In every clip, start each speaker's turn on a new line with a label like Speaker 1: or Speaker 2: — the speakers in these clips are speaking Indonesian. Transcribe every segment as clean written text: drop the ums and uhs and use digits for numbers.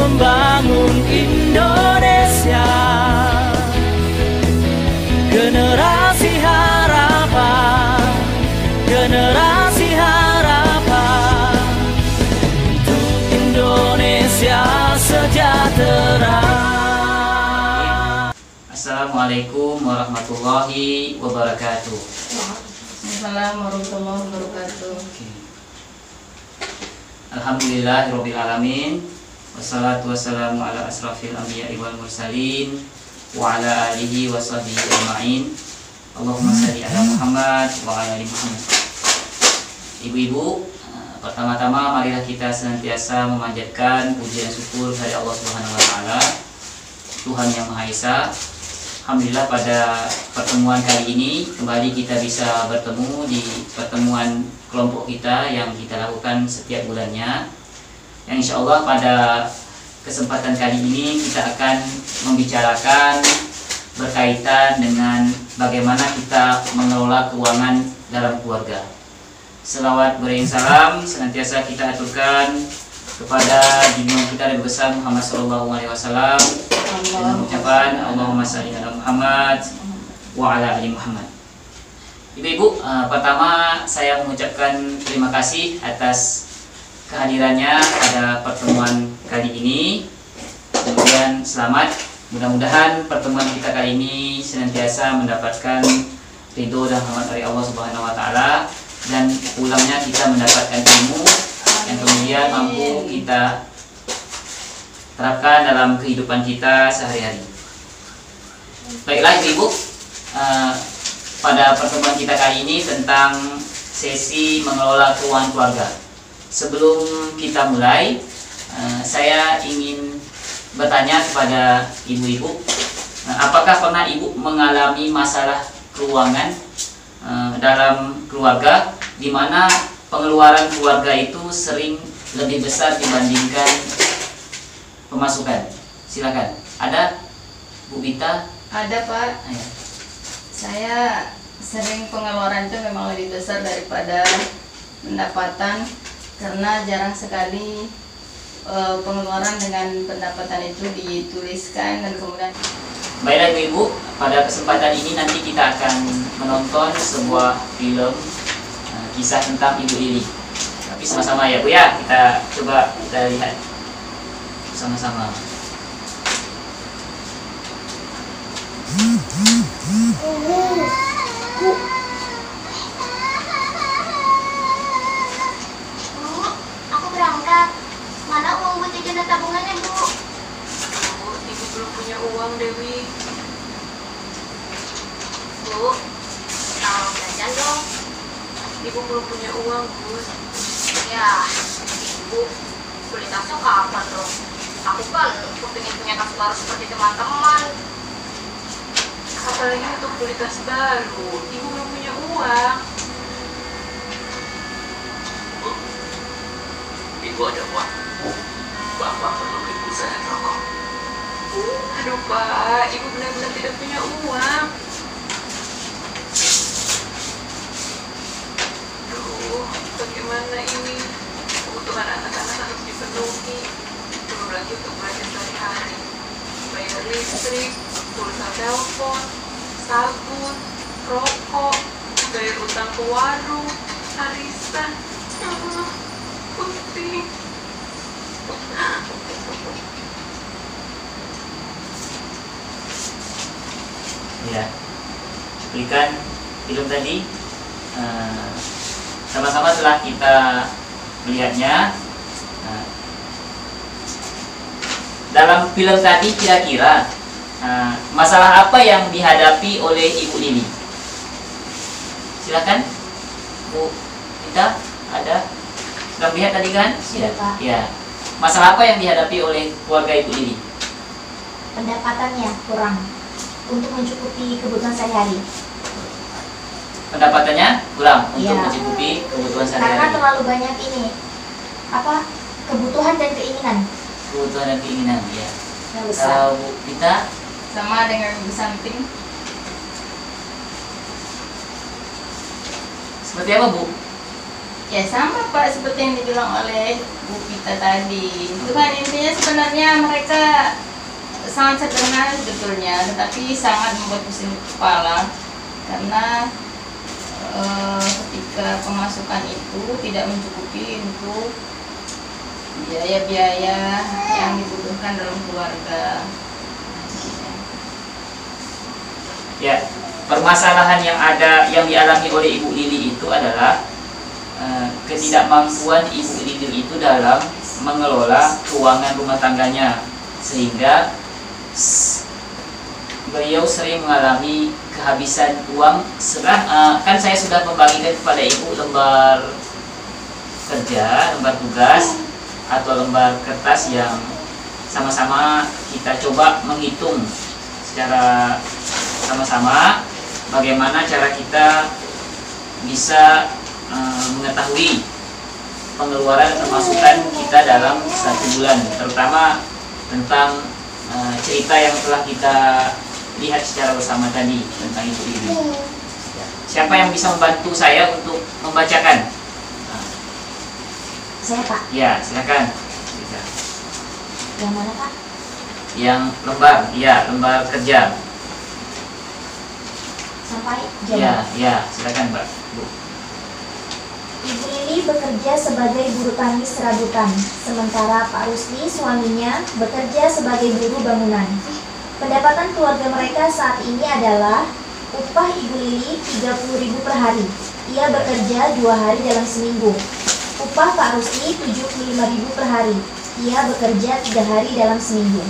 Speaker 1: membangun Indonesia, generasi harapan, generasi harapan untuk Indonesia sejahtera.
Speaker 2: Assalamualaikum warahmatullahi wabarakatuh.
Speaker 3: Assalamualaikum warahmatullahi wabarakatuh.
Speaker 2: Alhamdulillahirabbil alamin. Wassalatu wassalamu ala asrafil anbiya'i wal mursalin wa ala alihi wa sahbihi ajma'in. Allahumma shalli ala Muhammad wa ala ali Muhammad. Ibu-ibu, pertama-tama marilah kita senantiasa memanjatkan puji dan syukur dari Allah Subhanahu wa taala, Tuhan yang Maha Esa. Alhamdulillah pada pertemuan kali ini kembali kita bisa bertemu di pertemuan kelompok kita yang kita lakukan setiap bulannya. Yang insya Allah pada kesempatan kali ini kita akan membicarakan berkaitan dengan bagaimana kita mengelola keuangan dalam keluarga. Selawat beriring salam senantiasa kita aturkan kepada junjungan kita Nabi besar Muhammad SAW dengan ucapan Allahumma shalli ala Muhammad wa ala ali Muhammad. Ibu-ibu, pertama saya mengucapkan terima kasih atas kehadirannya pada pertemuan kali ini. Kemudian selamat, mudah-mudahan pertemuan kita kali ini senantiasa mendapatkan ridho dan rahmat dari Allah Subhanahu wa taala, dan pulangnya kita mendapatkan ilmu yang kemudian mampu kita terapkan dalam kehidupan kita sehari-hari. Baiklah ibu-ibu, pada pertemuan kita kali ini tentang sesi mengelola keuangan keluarga. Sebelum kita mulai, saya ingin bertanya kepada ibu-ibu, apakah pernah ibu mengalami masalah keuangan dalam keluarga, di mana pengeluaran keluarga itu sering lebih besar dibandingkan pemasukan? Silakan. Ada, Bu Bita?
Speaker 3: Ada, Pak.
Speaker 2: Ayo.
Speaker 3: Saya sering pengeluaran itu memang lebih besar daripada pendapatan, karena jarang sekali pengeluaran dengan pendapatan itu dituliskan dan kemudian.
Speaker 2: Baiklah ibu, pada kesempatan ini nanti kita akan menonton sebuah film kisah tentang Ibu Lili. Tapi sama-sama ya Bu ya, kita lihat sama-sama.
Speaker 4: Aku berangkat. Mana uang buat jajan dan tabungannya, Bu?
Speaker 5: Bu, Ibu belum punya uang, Dewi.
Speaker 4: Bu, tolong jajan dong.
Speaker 5: Ibu belum punya uang, Bu.
Speaker 4: Ya, Ibu beli tasnya kapan dong? Aku kan kepingin punya tas baru seperti teman-teman.
Speaker 5: Apalagi untuk beli tas baru. Ibu belum punya uang.
Speaker 6: Bu, Ibu ada uang. Bapak perlu beli pulsa dan rokok.
Speaker 5: Aduh, Pak. Ibu benar-benar tidak punya uang. Aduh, bagaimana ini? Kebutuhan anak-anak harus dipenuhi. Belum lagi untuk belanja sehari-hari. Bayar listrik, pulsa telepon, sabun, rokok, bayar utang ke warung, arisan. Pusing.
Speaker 2: Ya, cuplikan film tadi sama-sama telah kita melihatnya. Dalam film tadi kira-kira masalah apa yang dihadapi oleh Ibu Lili? Silakan, Bu Kita, ada? Sudah melihat tadi kan?
Speaker 4: Sudah, Pak.
Speaker 2: Ya. Masalah apa yang dihadapi oleh keluarga Ibu Lili?
Speaker 4: Pendapatannya kurang untuk mencukupi kebutuhan sehari-hari.
Speaker 2: Pendapatannya kurang untuk
Speaker 4: Iya.
Speaker 2: mencukupi kebutuhan
Speaker 4: Karena
Speaker 2: sehari-hari.
Speaker 4: terlalu banyak kebutuhan dan keinginan.
Speaker 2: Kebutuhan dan keinginan, ya.
Speaker 4: Yang besar.
Speaker 2: Kalau Bu Kita,
Speaker 3: Sama dengan ibu samping.
Speaker 2: seperti apa Bu?
Speaker 3: Ya sama Pak, seperti yang dibilang oleh Bu Pita tadi. Itu kan intinya sebenarnya mereka sangat sederhana sebetulnya, tetapi sangat membuat pusing kepala karena ketika pemasukan itu tidak mencukupi untuk biaya-biaya yang dibutuhkan dalam keluarga.
Speaker 2: Ya, permasalahan yang dialami oleh Ibu Lili itu adalah ketidakmampuan Ibu Lili itu dalam mengelola keuangan rumah tangganya, sehingga beliau sering mengalami kehabisan uang. Kan saya sudah membagikan kepada Ibu lembar kerja, lembar tugas atau lembar kertas yang sama-sama kita coba menghitung secara sama-sama bagaimana cara kita bisa mengetahui pengeluaran dan pemasukan kita dalam 1 bulan, terutama tentang cerita yang telah kita lihat secara bersama tadi tentang Ibu Lili. Siapa yang bisa membantu saya untuk membacakan?
Speaker 7: Saya Pak.
Speaker 2: Ya, silakan.
Speaker 7: Yang mana Pak?
Speaker 2: Yang lembar, ya lembar kerja.
Speaker 7: Sampai
Speaker 2: Ya,
Speaker 7: jam.
Speaker 2: ya, silakan Mbak. Bu.
Speaker 7: Ibu Lili bekerja sebagai buruh tani serabutan, sementara Pak Rusli suaminya bekerja sebagai buruh bangunan. Pendapatan keluarga mereka saat ini adalah upah Ibu Lili 30.000 per hari. Ia bekerja 2 hari dalam seminggu. Upah Pak Rusli 75.000 per hari. Ia bekerja 3 hari dalam seminggu.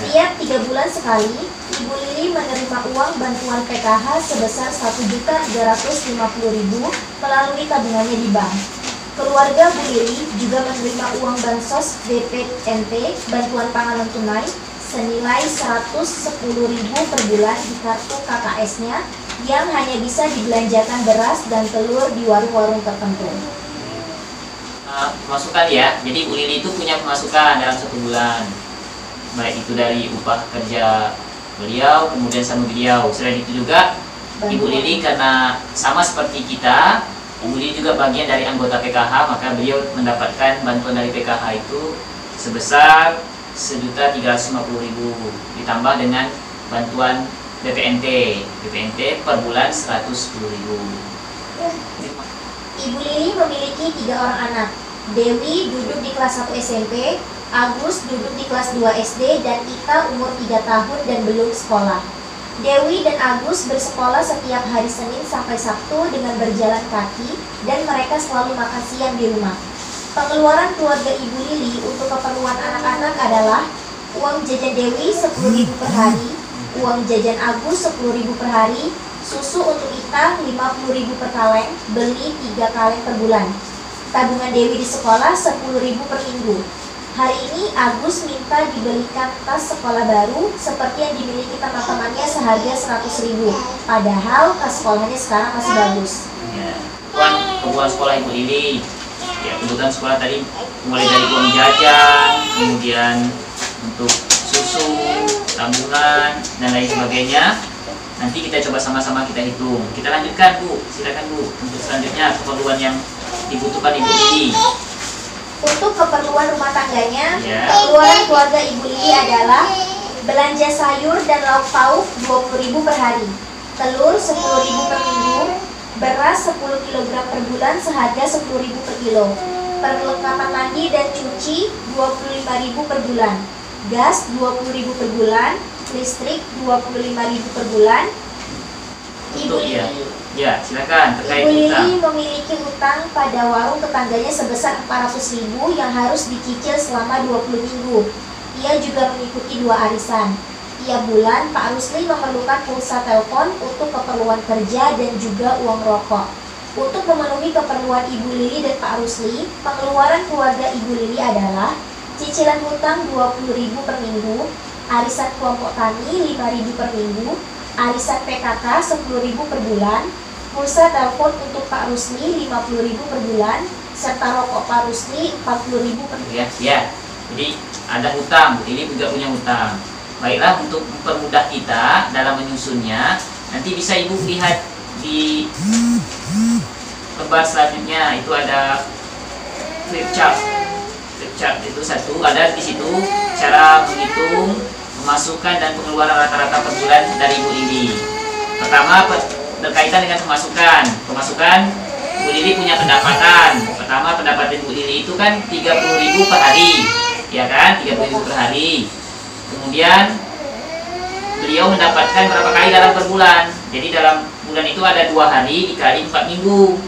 Speaker 7: Tiap 3 bulan sekali, Ibu Lili menerima uang bantuan PKH sebesar 1.350.000 melalui tabungannya di bank. Keluarga Bu Lili juga menerima uang bansos BPNT, bantuan pangan tunai, senilai 110.000 per bulan di kartu KKS-nya yang hanya bisa dibelanjakan beras dan telur di warung-warung tertentu.
Speaker 2: Pemasukan ya, jadi Bu Lili itu punya pemasukan dalam 1 bulan, baik itu dari upah kerja beliau, kemudian sama beliau. Selain itu juga Ibu Lili karena sama seperti kita, Ibu Lili juga bagian dari anggota PKH, maka beliau mendapatkan bantuan dari PKH itu sebesar 1.350.000 ditambah dengan bantuan BPNT per bulan 110.000.
Speaker 7: Ibu Lili memiliki 3 orang anak. Dewi duduk di kelas 1 SMP, Agus duduk di kelas 2 SD, dan Ita umur 3 tahun dan belum sekolah. Dewi dan Agus bersekolah setiap hari Senin sampai Sabtu dengan berjalan kaki, dan mereka selalu makan siang di rumah. Pengeluaran keluarga Ibu Lili untuk keperluan anak-anak adalah uang jajan Dewi 10.000 per hari, uang jajan Agus 10.000 per hari, susu untuk Ita 50.000 per kaleng, beli 3 kaleng per bulan. Tabungan Dewi di sekolah 10.000 per minggu. Hari ini Agus minta dibelikan tas sekolah baru seperti yang dimiliki teman-temannya seharga 100.000. Padahal tas sekolahnya sekarang masih bagus.
Speaker 2: Ya, kebutuhan sekolah Ibu Lili. Ya, kebutuhan sekolah tadi mulai dari uang jajan, kemudian untuk susu, tabungan, dan lain sebagainya. Nanti kita coba sama-sama kita hitung. Kita lanjutkan Bu, silakan Bu untuk selanjutnya keperluan yang dibutuhkan Ibu Lili.
Speaker 7: Untuk keperluan rumah tangganya, pengeluaran keluarga Ibu Lili adalah belanja sayur dan lauk pauk 20.000 per hari, telur 10.000 per minggu, beras 10 kg per bulan seharga 10.000 per kilo, perlengkapan mandi dan cuci 25.000 per bulan, gas 20.000 per bulan, listrik 25.000 per bulan. Ibu Lili
Speaker 2: Ya, silakan terkait
Speaker 7: Ibu
Speaker 2: hutang.
Speaker 7: Lili memiliki hutang pada warung tetangganya sebesar 400.000 yang harus dicicil selama 20 minggu. Ia juga mengikuti 2 arisan. Tiap bulan Pak Rusli memerlukan pulsa telepon untuk keperluan kerja dan juga uang rokok. Untuk memenuhi keperluan Ibu Lili dan Pak Rusli, pengeluaran keluarga Ibu Lili adalah cicilan hutang 20.000 per minggu, arisan kelompok tani 5.000 per minggu, arisan PKK 10.000 per bulan, pulsa telepon untuk Pak Rusli 50.000 per bulan, serta rokok Pak Rusli 40.000 per bulan.
Speaker 2: Ya. Jadi ada hutang, ini juga punya hutang. Baiklah, untuk mempermudah kita dalam menyusunnya, nanti bisa Ibu lihat di lembar selanjutnya itu ada flip chart. Flip chart itu satu, ada di situ cara menghitung pemasukan dan pengeluaran rata-rata per bulan dari Ibu Lili. Pertama berkaitan dengan pemasukan. Pemasukan Bu Lili punya pendapatan. Pertama pendapatan Bu Lili itu kan 30.000 per hari, ya kan? 30.000 per hari. Kemudian beliau mendapatkan berapa kali dalam per bulan. Jadi dalam bulan itu ada 2 hari dikali 4 minggu.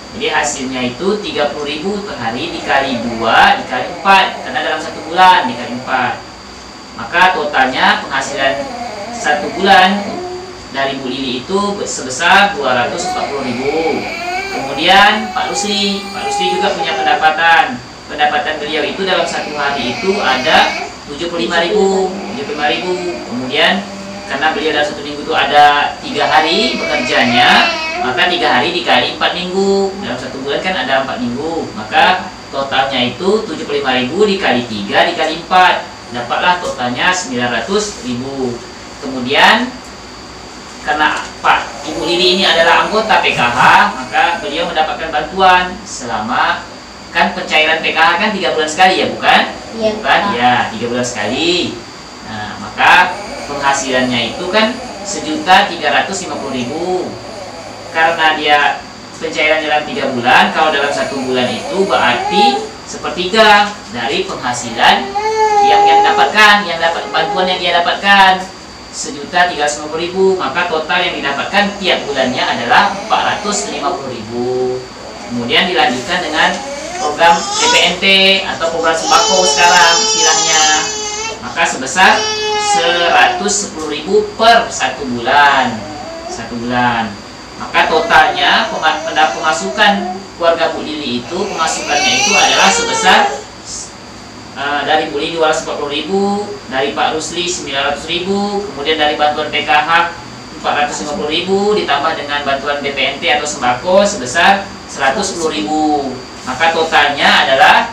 Speaker 2: Jadi hasilnya itu 30.000 per hari dikali 2 dikali 4, karena dalam 1 bulan dikali 4. Maka totalnya penghasilan 1 bulan dari Bu Lili itu sebesar 240.000. Kemudian Pak Rusli juga punya pendapatan. Pendapatan beliau itu dalam 1 hari itu ada 75.000. Kemudian karena beliau dalam 1 minggu itu ada 3 hari bekerjanya, maka 3 hari dikali 4 minggu. Dalam 1 bulan kan ada 4 minggu, maka totalnya itu 75.000 dikali 3 dikali 4, dapatlah totalnya 900.000. Kemudian karena Ibu Lili ini adalah anggota PKH, maka beliau mendapatkan bantuan selama, kan pencairan PKH kan 3 bulan sekali ya, bukan?
Speaker 7: Iya,
Speaker 2: bukan? Ya, 3 bulan sekali. Nah, maka penghasilannya itu kan 1.350.000. Karena dia pencairan dalam 3 bulan, kalau dalam 1 bulan itu berarti sepertiga dari penghasilan yang dapatkan, yang dapat bantuan yang dia dapatkan 1.350.000, maka total yang didapatkan tiap bulannya adalah 450.000. Kemudian dilanjutkan dengan program DPNT atau program sembako sekarang istilahnya, maka sebesar 110.000 per 1 bulan. Maka totalnya pemasukan keluarga Bu Lili itu, pemasukannya itu adalah sebesar dari Bu Lili 240.000, dari Pak Rusli 900.000, kemudian dari bantuan PKH 450.000, ditambah dengan bantuan BPNT atau sembako sebesar 110.000. Maka totalnya adalah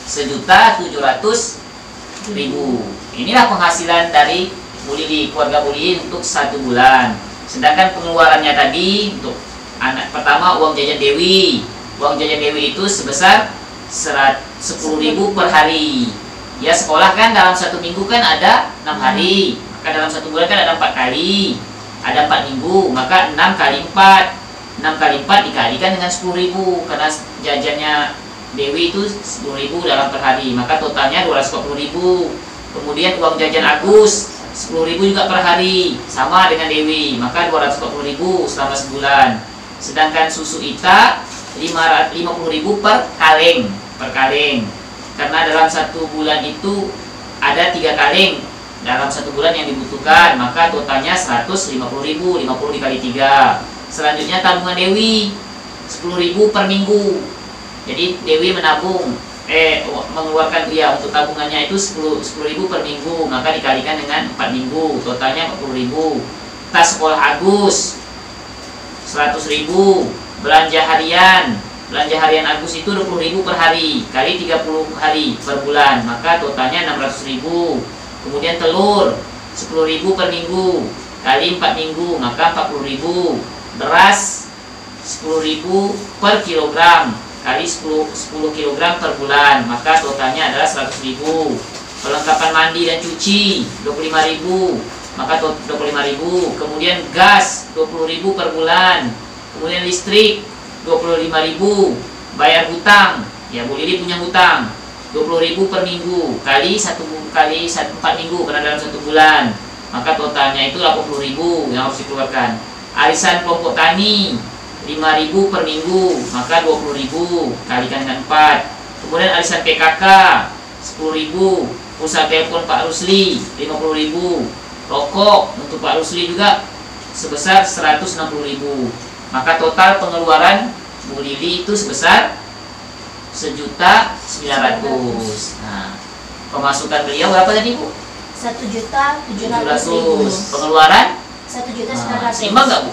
Speaker 2: 1.700.000. Inilah penghasilan dari Bu Lili, keluarga Bu Lili untuk 1 bulan. Sedangkan pengeluarannya tadi untuk anak pertama uang jajan Dewi. Uang jajan Dewi itu sebesar 10.000 per hari. Ya, sekolah kan dalam 1 minggu kan ada 6 hari, maka dalam 1 bulan kan ada 4 kali, ada 4 minggu, maka 6 kali 4 dikalikan dengan 10.000, karena jajannya Dewi itu 10.000 dalam per hari, maka totalnya 240.000. Kemudian uang jajan Agus 10.000 juga per hari, sama dengan Dewi, maka 240.000 selama sebulan. Sedangkan susu Ita 50.000 per kaleng. Karena dalam 1 bulan itu ada 3 kaleng dalam 1 bulan yang dibutuhkan, maka totalnya 150.000, 50 dikali 3. Selanjutnya tabungan Dewi 10.000 per minggu. Jadi Dewi mengeluarkan untuk tabungannya itu 10.000 per minggu, maka dikalikan dengan 4 minggu, totalnya 40.000. Tas sekolah Agus 100.000. Belanja harian Agus itu 20.000 per hari, kali 30 hari per bulan, maka totalnya 600.000. Kemudian telur 10.000 per minggu, kali 4 minggu, maka 40.000. Beras 10.000 per kilogram, kali 10 kilogram per bulan, maka totalnya adalah 100.000. Perlengkapan mandi dan cuci 25.000, maka 25.000. Kemudian gas 20.000 per bulan. Kemudian listrik 25.000. Bayar hutang, ya Bu Lili punya hutang 20.000 per minggu, kali 4 minggu, karena dalam 1 bulan, maka totalnya itu 80.000 yang harus dikeluarkan. Arisan kelompok tani 5.000 per minggu, maka 20.000 kalikan dengan 4. Kemudian arisan PKK 10.000. Pulsa telepon Pak Rusli 50.000. Rokok untuk Pak Rusli juga sebesar 160.000. Maka total pengeluaran Bu Lili itu sebesar 1.900.000. Nah, pemasukan beliau berapa tadi Bu?
Speaker 7: 1.700.000.
Speaker 2: Pengeluaran
Speaker 7: 1.900.000.
Speaker 2: seimbang nggak Bu?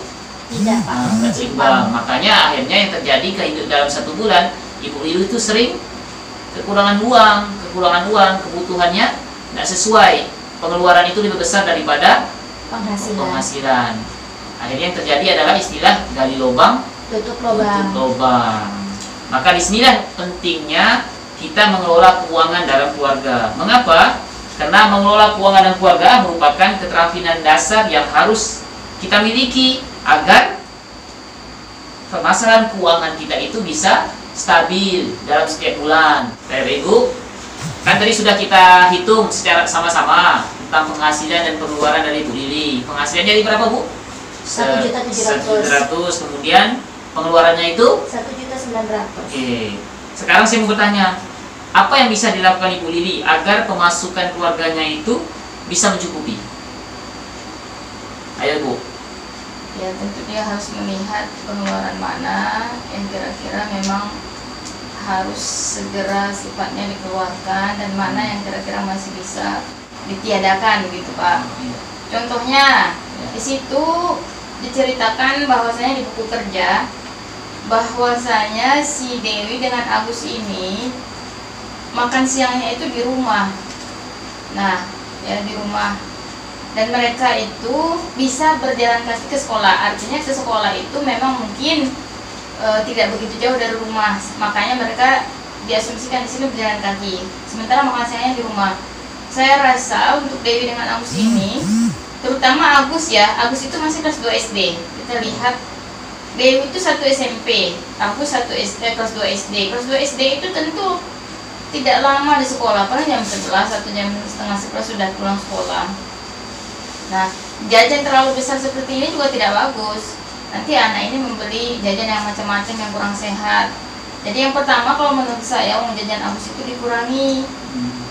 Speaker 7: Tidak, Pak.
Speaker 2: Nggak seimbang. Makanya akhirnya yang terjadi dalam 1 bulan, Ibu Lili itu sering kekurangan uang, kebutuhannya tidak sesuai. Pengeluaran itu lebih besar daripada penghasilan. Akhirnya yang terjadi adalah istilah gali lubang
Speaker 7: tutup lubang.
Speaker 2: Maka disinilah pentingnya kita mengelola keuangan dalam keluarga. Mengapa? Karena mengelola keuangan dalam keluarga merupakan keterampilan dasar yang harus kita miliki agar permasalahan keuangan kita itu bisa stabil dalam setiap bulan. Bapak Ibu, kan tadi sudah kita hitung secara sama-sama tentang penghasilan dan pengeluaran dari Bu Lili. Penghasilannya dari berapa, Bu?
Speaker 7: 1.700.000.
Speaker 2: Kemudian pengeluarannya itu
Speaker 7: 1.900.000.
Speaker 2: Oke. Sekarang saya mau bertanya, apa yang bisa dilakukan Ibu Lili agar pemasukan keluarganya itu bisa mencukupi? Ayo, Bu.
Speaker 3: Ya tentu dia harus melihat pengeluaran mana yang kira-kira memang harus segera sifatnya dikeluarkan dan mana yang kira-kira masih bisa ditiadakan gitu Pak. Contohnya di situ diceritakan bahwasanya di buku kerja bahwasanya si Dewi dengan Agus ini makan siangnya itu di rumah. Nah, ya di rumah. Dan mereka itu bisa berjalan kaki ke sekolah. Artinya ke sekolah itu memang mungkin tidak begitu jauh dari rumah. Makanya mereka diasumsikan di sini berjalan kaki. Sementara makan siangnya di rumah. Saya rasa untuk Dewi dengan Agus ini, terutama Agus ya, Agus itu masih kelas 2 SD. Kita lihat Dewi itu 1 SMP, Agus 1 SD, kelas 2 SD. Kelas 2 SD itu tentu tidak lama di sekolah, paling jam 11 atau jam setengah 11 sudah pulang sekolah. Nah, jajan terlalu besar seperti ini juga tidak bagus. Nanti anak ini membeli jajan yang macam-macam yang kurang sehat. Jadi yang pertama kalau menurut saya uang jajan Agus itu dikurangi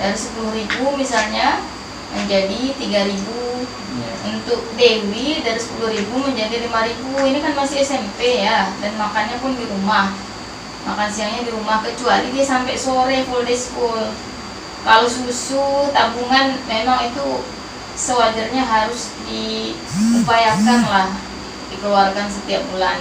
Speaker 3: dari 10.000 misalnya menjadi 3.000. Untuk Dewi dari 10.000 menjadi 5.000. Ini kan masih SMP ya, dan makannya pun di rumah. Makan siangnya di rumah, kecuali dia sampai sore full day school. Kalau susu tabungan memang itu sewajarnya harus diupayakan lah dikeluarkan setiap bulan.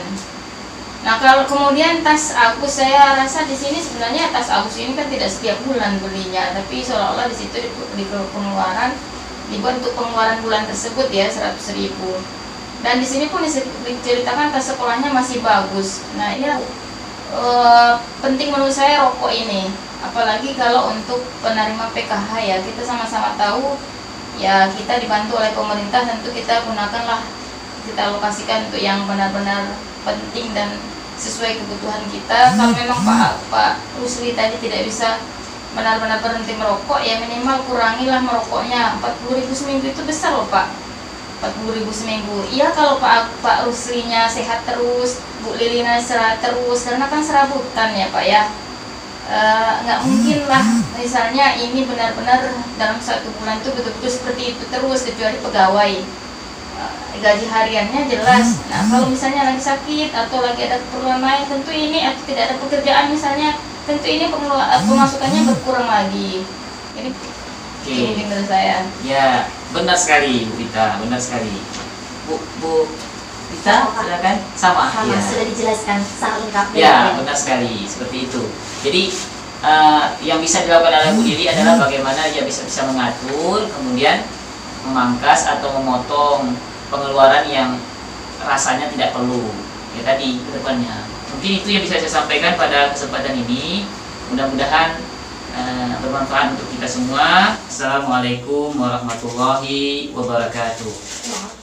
Speaker 3: Nah kalau kemudian tas Agus, saya rasa di sini sebenarnya tas Agus ini kan tidak setiap bulan belinya, tapi seolah-olah di situ di pengeluaran dibuat untuk pengeluaran bulan tersebut ya 100.000. Dan di sini pun diceritakan tas sekolahnya masih bagus. Nah ini penting menurut saya rokok ini, apalagi kalau untuk penerima PKH ya, kita sama-sama tahu ya kita dibantu oleh pemerintah, tentu kita gunakanlah, kita alokasikan untuk yang benar-benar penting dan sesuai kebutuhan kita. Kalau memang Pak Rusli tadi tidak bisa benar-benar berhenti merokok, ya minimal kurangilah merokoknya. 40.000 seminggu itu besar loh Pak, 40.000 seminggu. Iya kalau Pak Ruslinya sehat terus, Bu Lilina sehat terus, karena kan serabutan ya Pak ya. Nggak mungkin lah misalnya ini benar-benar dalam 1 bulan itu betul-betul seperti itu terus, kecuali pegawai gaji hariannya jelas. Nah kalau misalnya lagi sakit atau lagi ada keperluan lain, tentu ini atau tidak ada pekerjaan misalnya, tentu ini pemasukannya berkurang lagi. Jadi ini menurut saya.
Speaker 2: Ya benar sekali Bu Vita, benar sekali. Bu Vita silakan. Sama ya.
Speaker 7: Sudah dijelaskan sangat lengkap
Speaker 2: Ya benar sekali, seperti itu. Jadi yang bisa dilakukan oleh Bu Lili adalah bagaimana dia bisa mengatur, kemudian memangkas atau memotong pengeluaran yang rasanya tidak perlu. Ya tadi ke depannya. Mungkin itu yang bisa saya sampaikan pada kesempatan ini. Mudah-mudahan bermanfaat untuk kita semua. Assalamualaikum warahmatullahi wabarakatuh.